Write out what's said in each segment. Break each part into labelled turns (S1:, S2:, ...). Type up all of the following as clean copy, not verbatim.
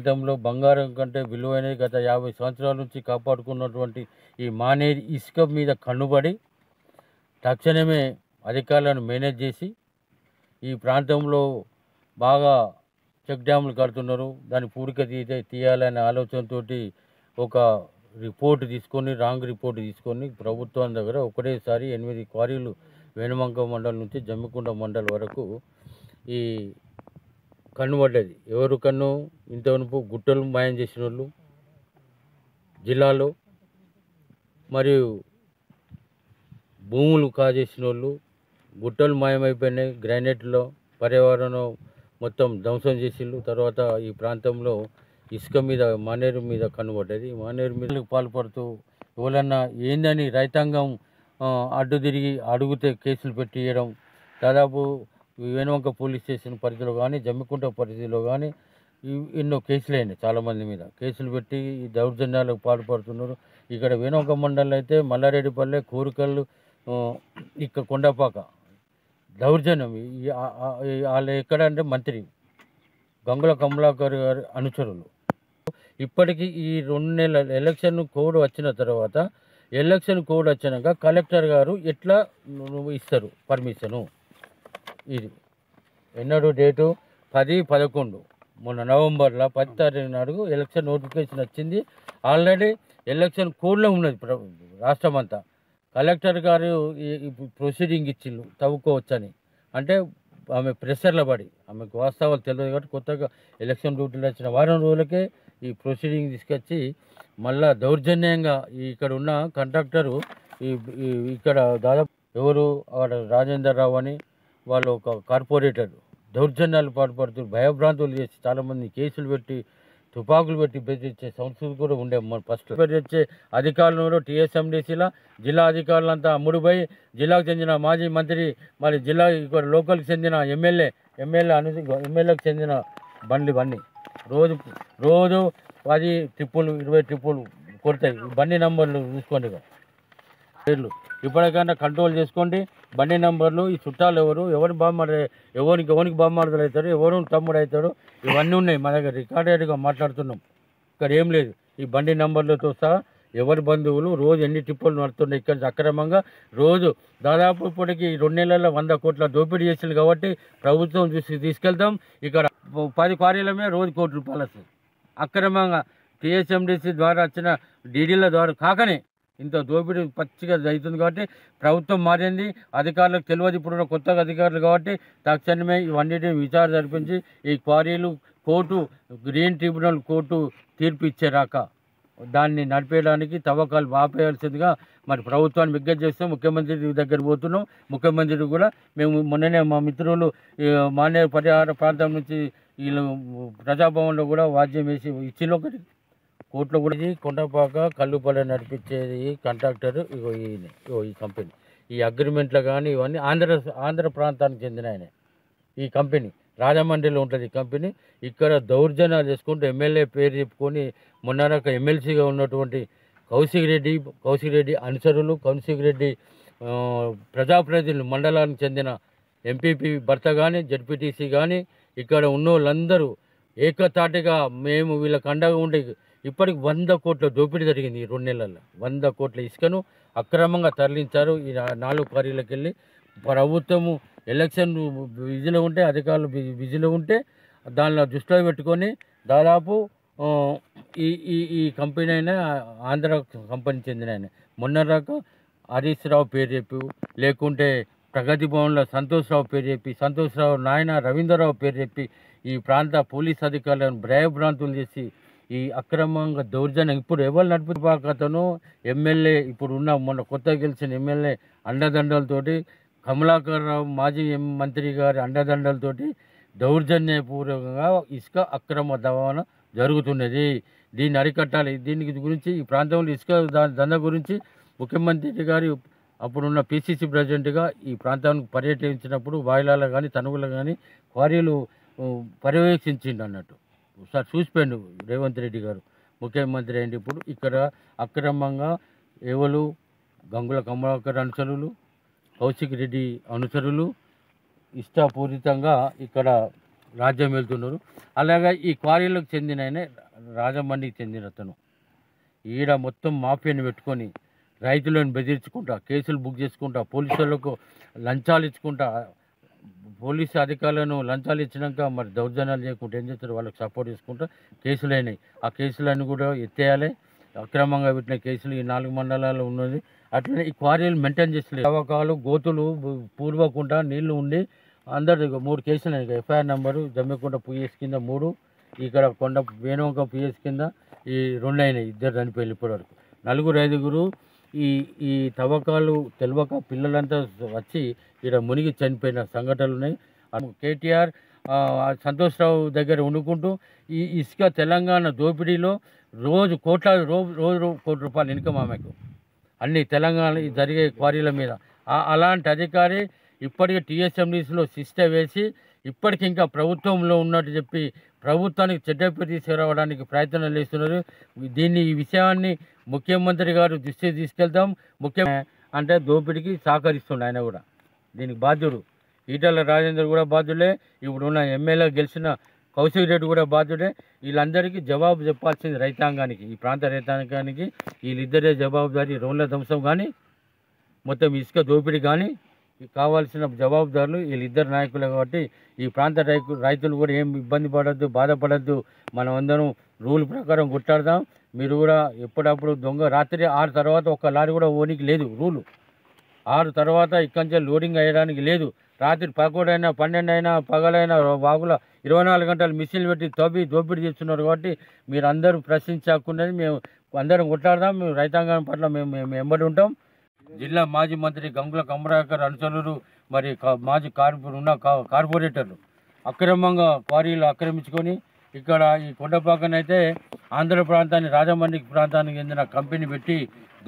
S1: ప్రాంతంలో బంగారం కంటే విలువైనది గత 50 సంవత్సరాల నుంచి కాపాడుకున్నటువంటి ఈ మానేరు ఇసుక మీద కన్నుబడి తక్షణమే అధికారులను మేనేజ్ చేసి ఈ ప్రాంతంలో బాగా చెక్ డ్యాములు కడుతున్నారు. దాన్ని పూడిక తీయాలనే ఆలోచనతో ఒక రిపోర్ట్ తీసుకొని రాంగ్ రిపోర్ట్ తీసుకొని ప్రభుత్వం దగ్గర ఒకటేసారి 8 క్వారీలు వేణుమంక మండలం నుంచి జమ్మికుంట మండలం వరకు ఈ కన్ను పడ్డది. ఎవరు కన్ను? ఇంతవరకు గుట్టలు మాయం చేసిన వాళ్ళు జిల్లాలో, మరియు భూములు కాజేసిన వాళ్ళు, గుట్టలు మాయమైపోయినాయి, గ్రానైట్లో పర్యావరణం మొత్తం ధ్వంసం చేసిండ్రు. తర్వాత ఈ ప్రాంతంలో ఇసుక మీద మానేరు మీద కన్నుపడ్డది. మానేరు మీద పాల్పడుతూ ఎవరన్నా ఏందని రైతాంగం అడ్డు తిరిగి అడిగితే కేసులు పెట్టియడం, దాదాపు వేణువంక పోలీస్ స్టేషన్ పరిధిలో కానీ జమ్మికుంట పరిధిలో కానీ ఎన్నో కేసులు అయినాయి. చాలామంది మీద కేసులు పెట్టి ఈ దౌర్జన్యాలకు పాల్పడుతున్నారు. ఇక్కడ వేణువంక మండలం అయితే మల్లారెడ్డిపల్లె, కోరికల్లు, ఇక్కడ కొండపాక దౌర్జన్యం. వాళ్ళు ఎక్కడంటే మంత్రి గంగుల కమలాకర్ గారి అనుచరులు. ఇప్పటికీ ఈ 2 నెలల ఎలక్షన్ కోడ్ వచ్చిన తర్వాత, ఎలక్షన్ కోడ్ వచ్చినాక కలెక్టర్ గారు ఎట్లా ఇస్తారు పర్మిషను? ఇది ఎన్నడూ డేటు 10/11 మొన్న నవంబర్లో 10 తారీఖు నాడు ఎలక్షన్ నోటిఫికేషన్ వచ్చింది. ఆల్రెడీ ఎలక్షన్ కోడ్లో ఉన్నది రాష్ట్రం అంతా. కలెక్టర్ గారు ప్రొసీడింగ్ ఇచ్చిళ్ళు తవ్వుకోవచ్చని. అంటే ఆమె ప్రెషర్లో పడి, ఆమెకు వాస్తవాలు తెలియదు కాబట్టి కొత్తగా ఎలక్షన్ డ్యూటీలు వచ్చిన వారం రోజులకే ఈ ప్రొసీడింగ్ తీసుకొచ్చి మళ్ళా దౌర్జన్యంగా ఇక్కడ ఉన్న కంట్రాక్టరు ఇక్కడ దాదాపు ఎవరు రాజేందర్ రావు అని వాళ్ళు ఒక కార్పొరేటర్ దౌర్జన్యాలు పాల్పడుతూ భయభ్రాంతులు చేసి చాలామంది కేసులు పెట్టి తుపాకులు పెట్టి బెదిరించే సంస్కృతి కూడా ఉండే. ఫస్ట్ బెదిరించే అధికారులు టీఎస్ఎండిసిలా జిల్లా అధికారులంతా అమ్ముడుపోయి జిల్లాకు చెందిన మాజీ మంత్రి, మరి జిల్లా ఇక్కడ లోకల్కి చెందిన ఎమ్మెల్యేలకు చెందిన బండి రోజు 10 ట్రిప్పులు 20 ట్రిప్పులు కొడతాయి. బండి నంబర్లు చూసుకోండి, పేర్లు ఇప్పటికైనా కంట్రోల్ చేసుకోండి. బండి నంబర్లు, ఈ చుట్టాలు ఎవరు బామ్మాడు, ఎవరికి బామ్మాడుదలు అవుతాడు, ఎవరు తమ్ముడు అవుతాడు, ఇవన్నీ ఉన్నాయి మా దగ్గర. రికార్డెడ్గా మాట్లాడుతున్నాం. ఇక్కడ ఏం లేదు. ఈ బండి నంబర్లతో సహా ఎవరి బంధువులు రోజు ఎన్ని ట్రిప్పులు నడుతున్నాయి ఇక్కడ అక్రమంగా. రోజు దాదాపు ఇప్పటికి 2 నెలల్లో 100 కోట్ల దోపిడీ చేసింది కాబట్టి ప్రభుత్వం తీసుకెళ్తాం. ఇక్కడ 10 క్వారీలమే రోజు ₹1 వస్తుంది అక్రమంగా. టీఎస్ఎండిసి ద్వారా వచ్చిన డీడీల ద్వారా కాకనే ఇంత దోపిడీ పచ్చిగా అవుతుంది కాబట్టి ప్రభుత్వం మారింది. అధికారులకు తెలియదు, ఇప్పుడు కొత్తగా అధికారులు కాబట్టి తక్షణమే ఇవన్నిటిని విచారణ జరిపించి ఈ క్వారీలు గ్రీన్ ట్రిబ్యునల్ కోర్టు తీర్పు ఇచ్చేరాక దాన్ని నడిపేయడానికి తవ్వకాలు ఆపేయాల్సిందిగా మరి ప్రభుత్వాన్ని విజ్ఞప్తి చేస్తాం. ముఖ్యమంత్రి దగ్గర పోతున్నాం. ముఖ్యమంత్రి కూడా మేము మొన్ననే మా మిత్రులు మానేరు పరిహార ప్రాంతం నుంచి వీళ్ళు ప్రజాభవన్లో కూడా వాద్యం వేసి ఇచ్చిన ఒకటి కోర్టులో కూడా. ఇది కొండపాక కల్లుపల్లి నడిపించేది కాంట్రాక్టర్ ఈ కంపెనీ. ఈ అగ్రిమెంట్లో కానీ ఇవన్నీ ఆంధ్ర ప్రాంతానికి చెందిన ఆయన. ఈ కంపెనీ రాజమండ్రిలో ఉంటుంది. ఈ కంపెనీ ఇక్కడ దౌర్జన్యాలు చేసుకుంటూ ఎమ్మెల్యే పేరు చెప్పుకొని మొన్నరక ఎమ్మెల్సీగా ఉన్నటువంటి కౌశిక్ రెడ్డి అనుచరులు, కౌశిక్ రెడ్డి ప్రజాప్రతినిధులు, మండలానికి చెందిన ఎంపీపీ భర్త కానీ జడ్పీటీసీ కానీ ఇక్కడ ఉన్న వాళ్ళందరూ ఏకతాటిగా మేము వీళ్ళకి అండగా ఉండి ఇప్పటికి 100 కోట్ల దోపిడీ జరిగింది. ఈ 2 నెలల్లో 100 కోట్ల ఇసుకను అక్రమంగా తరలించారు. ఈ 4 క్వారీలకు వెళ్ళి ప్రభుత్వము ఎలక్షన్ బిజీలో ఉంటే, అధికారులు బిజీలో ఉంటే దానిలో దృష్టిలో పెట్టుకొని దాదాపు ఈ కంపెనీ అయినా ఆంధ్ర కంపెనీ చెందిన ఆయన మొన్నరాక హరీష్ రావు పేరు చెప్పి, లేకుంటే ప్రగతి భవన్లో సంతోష్ రావు పేరు చెప్పి, సంతోష్ రావు నాయన రవీంద్రరావు పేరు చెప్పి ఈ ప్రాంత పోలీస్ అధికారులను భయభ్రాంతులు చేసి ఈ అక్రమంగా దౌర్జన్యం ఇప్పుడు ఎవరు నడిపిపాకతను ఎమ్మెల్యే ఇప్పుడు ఉన్న మొన్న కొత్తగా గెలిచిన ఎమ్మెల్యే అండదండలతోటి, కమలాకర్ రావు మాజీ మంత్రి గారి అండదండలతోటి దౌర్జన్యపూర్వకంగా ఇసుక అక్రమ రవాణా జరుగుతున్నది. దీన్ని అరికట్టాలి. దీనికి గురించి ఈ ప్రాంతంలో ఇసుక దందా గురించి ముఖ్యమంత్రి గారు అప్పుడున్న పిసిసి ప్రెసిడెంట్గా ఈ ప్రాంతానికి పర్యటించినప్పుడు వాయిలాల కానీ తనుగుల కానీ క్వారీలు పర్యవేక్షించిండు అన్నట్టు. ఒకసారి చూసిపోయిండు రేవంత్ రెడ్డి గారు ముఖ్యమంత్రి అయింది. ఇప్పుడు ఇక్కడ అక్రమంగా ఎవరు గంగుల కమలాకర్ అనుచరులు, కౌశిక్ రెడ్డి అనుచరులు ఇష్టాపూరితంగా ఇక్కడ రాజ్యం వెళ్తున్నారు. అలాగే ఈ క్వారీలకు చెందిన ఆయన రాజమండ్రికి చెందిన అతను ఈడ మొత్తం మాఫియాని పెట్టుకొని రైతులను బెదిరించుకుంటా, కేసులు బుక్ చేసుకుంటా, పోలీసులకు లంచాలు ఇచ్చుకుంటా, పోలీసు అధికారులను లంచాలు ఇచ్చినాక మరి దౌర్జన్యాలు చేయకుండా ఏం చేస్తారు, వాళ్ళకి సపోర్ట్ చేసుకుంటా కేసులు అయినాయి. ఆ కేసులన్నీ కూడా ఎత్తేయాలి. అక్రమంగా పెట్టిన కేసులు ఈ 4 మండలాల్లో ఉన్నది. అట్లనే ఈ క్వారీలు మెయింటైన్ చేస్తలేదు. తవ్వకాలు గోతులు పూర్వకుండా నీళ్లు ఉండి అందరు 3 కేసులు అయినాయి. ఎఫ్ఐఆర్ నెంబరు జమ్మికుంట పిఎస్ కింద 3, ఇక్కడ కొండ వేణువంక పిఎస్ కింద ఈ 2 అయినాయి. 2 చనిపోయారు ఇప్పటివరకు. 4-5 ఈ ఈ తవ్వకాలు తెలియక పిల్లలంతా వచ్చి ఇక్కడ మునిగి చనిపోయిన సంఘటనలు ఉన్నాయి. కేటీఆర్ సంతోష్రావు దగ్గర వండుకుంటూ ఈ ఇసుక తెలంగాణ దోపిడీలో రోజు కోట్లాది రోజు కోటి రూపాయలు ఇన్కమ్ ఆమెకు అన్ని తెలంగాణ జరిగే క్వారీల మీద. అలాంటి అధికారి ఇప్పటికీ టీఎస్ఎండీసీలో సిస్టమ్ వేసి ఇప్పటికి ఇంకా ప్రభుత్వంలో ఉన్నట్టు చెప్పి ప్రభుత్వానికి చెడ్డపేరు తీసుకురావడానికి ప్రయత్నం చేస్తున్నారు. ఈ విషయాన్ని ముఖ్యమంత్రి గారు దృష్టికి తీసుకెళ్తాం. అంటే దోపిడీకి సహకరిస్తుండే ఆయన కూడా దీనికి బాధ్యుడు. ఈటల రాజేందర్ కూడా బాధ్యుడే. ఇప్పుడున్న ఎమ్మెల్యే గెలిచిన కౌశిక్ రెడ్డి కూడా బాధ్యుడే. వీళ్ళందరికీ జవాబు చెప్పాల్సింది రైతాంగానికి, ఈ ప్రాంత రైతాంగానికి వీళ్ళిద్దరే జవాబుదారీ. రోడ్ల ధ్వంసం కానీ మొత్తం ఇసుక దోపిడీ కానీ కావాల్సిన జవాబుదారులు వీళ్ళిద్దరు నాయకులే. కాబట్టి ఈ ప్రాంత రైతులు కూడా ఏం ఇబ్బంది పడద్దు, బాధపడద్దు. మనం అందరం రూల్ ప్రకారం కొట్టాడదాం. మీరు కూడా ఎప్పుడప్పుడు రాత్రి 6 తర్వాత ఒక్క లారీ కూడా ఓనికి లేదు. రూలు 6 తర్వాత ఇక్కడి నుంచి లోడింగ్ అయ్యడానికి లేదు. రాత్రి 11 అయినా 12 అయినా పగలైనా వాగుల 24 గంటలు మిషన్లు పెట్టి దోపిడీ చేస్తున్నారు. కాబట్టి మీరు అందరూ ప్రశ్నించకుండా మేము అందరం కొట్లాడదాం. మేము రైతాంగం పట్ల మేము ఎంబడి ఉంటాం. జిల్లా మాజీ మంత్రి గంగుల కమలాకర్ అనుచరులు మరి మాజీ కార్పొరేటర్లు అక్రమంగా క్వారీలు ఆక్రమించుకొని ఇక్కడ ఈ కొండపాకనైతే ఆంధ్ర ప్రాంతాన్ని రాజమండ్రి ప్రాంతానికి చెందిన కంపెనీ పెట్టి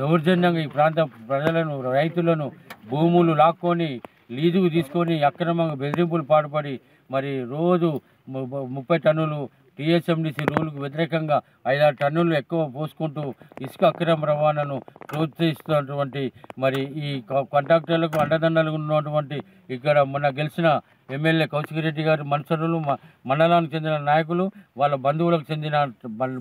S1: దౌర్జన్యంగా ఈ ప్రాంత ప్రజలను రైతులను భూములు లాక్కొని లీజుకు తీసుకొని అక్రమంగా బెదిరింపులు పాటుపడి మరి రోజు 30 టన్నులు టీఎస్ఎండీసీ రూల్కు వ్యతిరేకంగా 5-6 టన్నులు ఎక్కువ పోసుకుంటూ ఇసుక అక్రమ రవాణాను ప్రోత్సహిస్తున్నటువంటి మరి ఈ కాంట్రాక్టర్లకు అండదండలు ఉన్నటువంటి ఇక్కడ మొన్న గెలిచిన ఎమ్మెల్యే కౌశిక్ రెడ్డి గారి మనుషులు, మండలానికి చెందిన నాయకులు, వాళ్ళ బంధువులకు చెందిన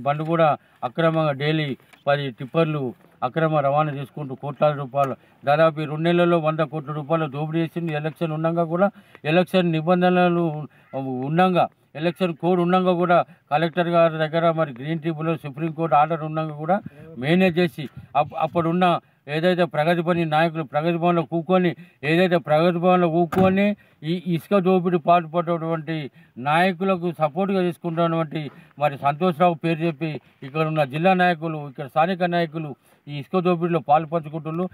S1: బండ్లు కూడా అక్రమంగా డైలీ 10 టిప్పర్లు అక్రమ రవాణా చేసుకుంటూ కోట్లాది రూపాయలు దాదాపు 2 నెలల్లో 100 కోట్ల రూపాయలు దోపిడీ చేసింది. ఎలక్షన్ ఉండగా కూడా, ఎలక్షన్ నిబంధనలు ఉండగా, ఎలక్షన్ కోడ్ ఉండగా కూడా కలెక్టర్ గారి దగ్గర మరి గ్రీన్ ట్రిబ్యునల్ సుప్రీంకోర్టు ఆర్డర్ ఉండగా కూడా మేనేజ్ చేసి అప్పుడున్న ఏదైతే ప్రగతి భవన్లో కూకొని ఈ ఇసుక దోపిడీ పాల్పడేటువంటి నాయకులకు సపోర్ట్గా తీసుకుంటున్నటువంటి మరి సంతోష్రావు పేరు చెప్పి ఇక్కడ ఉన్న జిల్లా నాయకులు, ఇక్కడ స్థానిక నాయకులు ఈ ఇసుక దోపిడీలో పాల్పంచుకుంటున్నారు.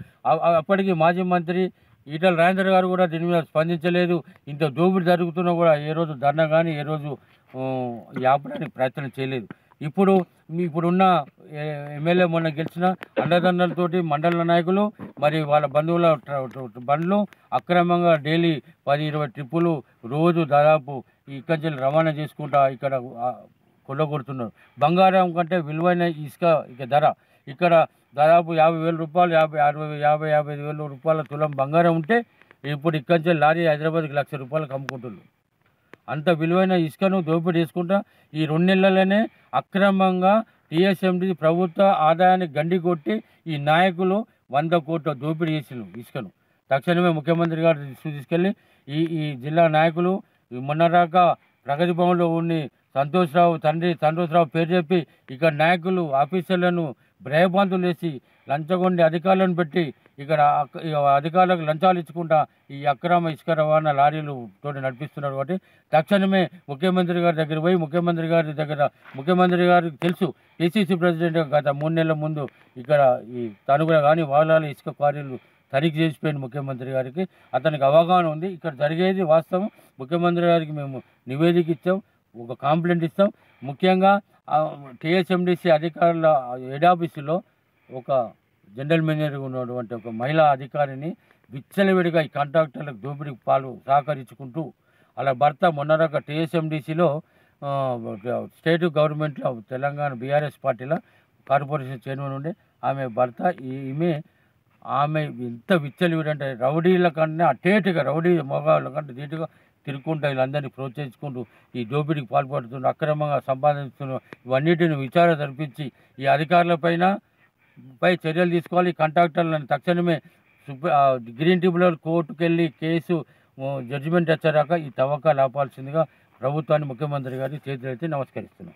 S1: అప్పటికి మాజీ మంత్రి ఈటల రాజేందర్ గారు కూడా దీని మీద స్పందించలేదు. ఇంత దోపిడీ జరుగుతున్నా కూడా ఏ రోజు ధర్నా కానీ ఏ రోజు ఆపడానికి ప్రయత్నం చేయలేదు. ఇప్పుడున్న ఎమ్మెల్యే మొన్న గెలిచిన అండదండలతోటి మండల నాయకులు మరి వాళ్ళ బంధువుల బండ్లు అక్రమంగా డైలీ 10-20 ట్రిప్పులు రోజు దాదాపు ఇక్కడి నుంచి రవాణా చేసుకుంటా ఇక్కడ కొల్లగొడుతున్నారు. బంగారం కంటే విలువైన ఇసుక ధర ఇక్కడ దాదాపు 50,000 రూపాయలు, 55,000 రూపాయల తులం బంగారం ఉంటే ఇప్పుడు ఇక్కడి నుంచి లారీ హైదరాబాద్కి ₹1,00,000 అమ్ముకుంటున్నారు. అంత విలువైన ఇసుకను దోపిడీ చేసుకుంటా ఈ 2 నెలలనే అక్రమంగా టీఎస్ఎండీ ప్రభుత్వ ఆదాయాన్ని గండి కొట్టి ఈ నాయకులు 100 కోట్ల దోపిడీ చేసిన ఇసుకను తక్షణమే ముఖ్యమంత్రి గారు తీసుకెళ్ళి ఈ జిల్లా నాయకులు మొన్నదాకా ప్రగతి భవన్లో ఉండి సంతోష్రావు పేరు చెప్పి ఇక్కడ నాయకులు ఆఫీసర్లను భయభ్రాంతులు వేసి లంచగొండి అధికారులను పెట్టి ఇక్కడ అధికారులకు లంచాలు ఇచ్చుకుంటా ఈ అక్రమ ఇసుక రవాణా లారీలు తోటి నడిపిస్తున్నారు. కాబట్టి తక్షణమే ముఖ్యమంత్రి గారి దగ్గర పోయి ముఖ్యమంత్రి గారికి తెలుసు, పిసిసి ప్రెసిడెంట్ గత 3 నెలల ముందు ఇక్కడ ఈ తనుగుల కానీ వాళ్ళ ఇసుక క్వారీలు తనిఖీ చేసిపోయిన ముఖ్యమంత్రి గారికి అతనికి అవగాహన ఉంది. ఇక్కడ జరిగేది వాస్తవం. ముఖ్యమంత్రి గారికి మేము నివేదిక ఇచ్చాం, ఒక కంప్లైంట్ ఇస్తాం. ముఖ్యంగా టీఎస్ఎండీసీ అధికారుల హెడ్ ఆఫీసులో ఒక జనరల్ మేనేజర్ ఉన్నటువంటి ఒక మహిళా అధికారిని విచ్చలవిడిగా ఈ కాంట్రాక్టర్లకు దోపిడీకి సహకరించుకుంటూ అలా భర్త మొన్నదాకా టీఎస్ఎండీసీలో స్టేట్ గవర్నమెంట్లో తెలంగాణ బీఆర్ఎస్ పార్టీలో కార్పొరేషన్ చైర్మన్ ఉండే ఆమె భర్త ఈమె ఆమె ఎంత విచ్చలవిడంటే రౌడీల కన్నా అటేటుగా రౌడీ మగవాళ్ళ కంటే ధీటుగా తిరుక్కుంటూ వీళ్ళందరినీ ప్రోత్సహించుకుంటూ ఈ దోపిడీకి పాల్పడుతున్న అక్రమంగా సంపాదిస్తున్న ఇవన్నిటిని విచారణ జరిపించి ఈ అధికారులపై చర్యలు తీసుకోవాలి. కాంట్రాక్టర్లను తక్షణమే గ్రీన్ ట్రిబ్యునల్ కోర్టుకు వెళ్ళి కేసు జడ్జిమెంట్ వచ్చేదాకా ఈ తవ్వకాలు ఆపాల్సిందిగా ప్రభుత్వాన్ని ముఖ్యమంత్రి గారి చేతులైతే నమస్కరిస్తున్నాం.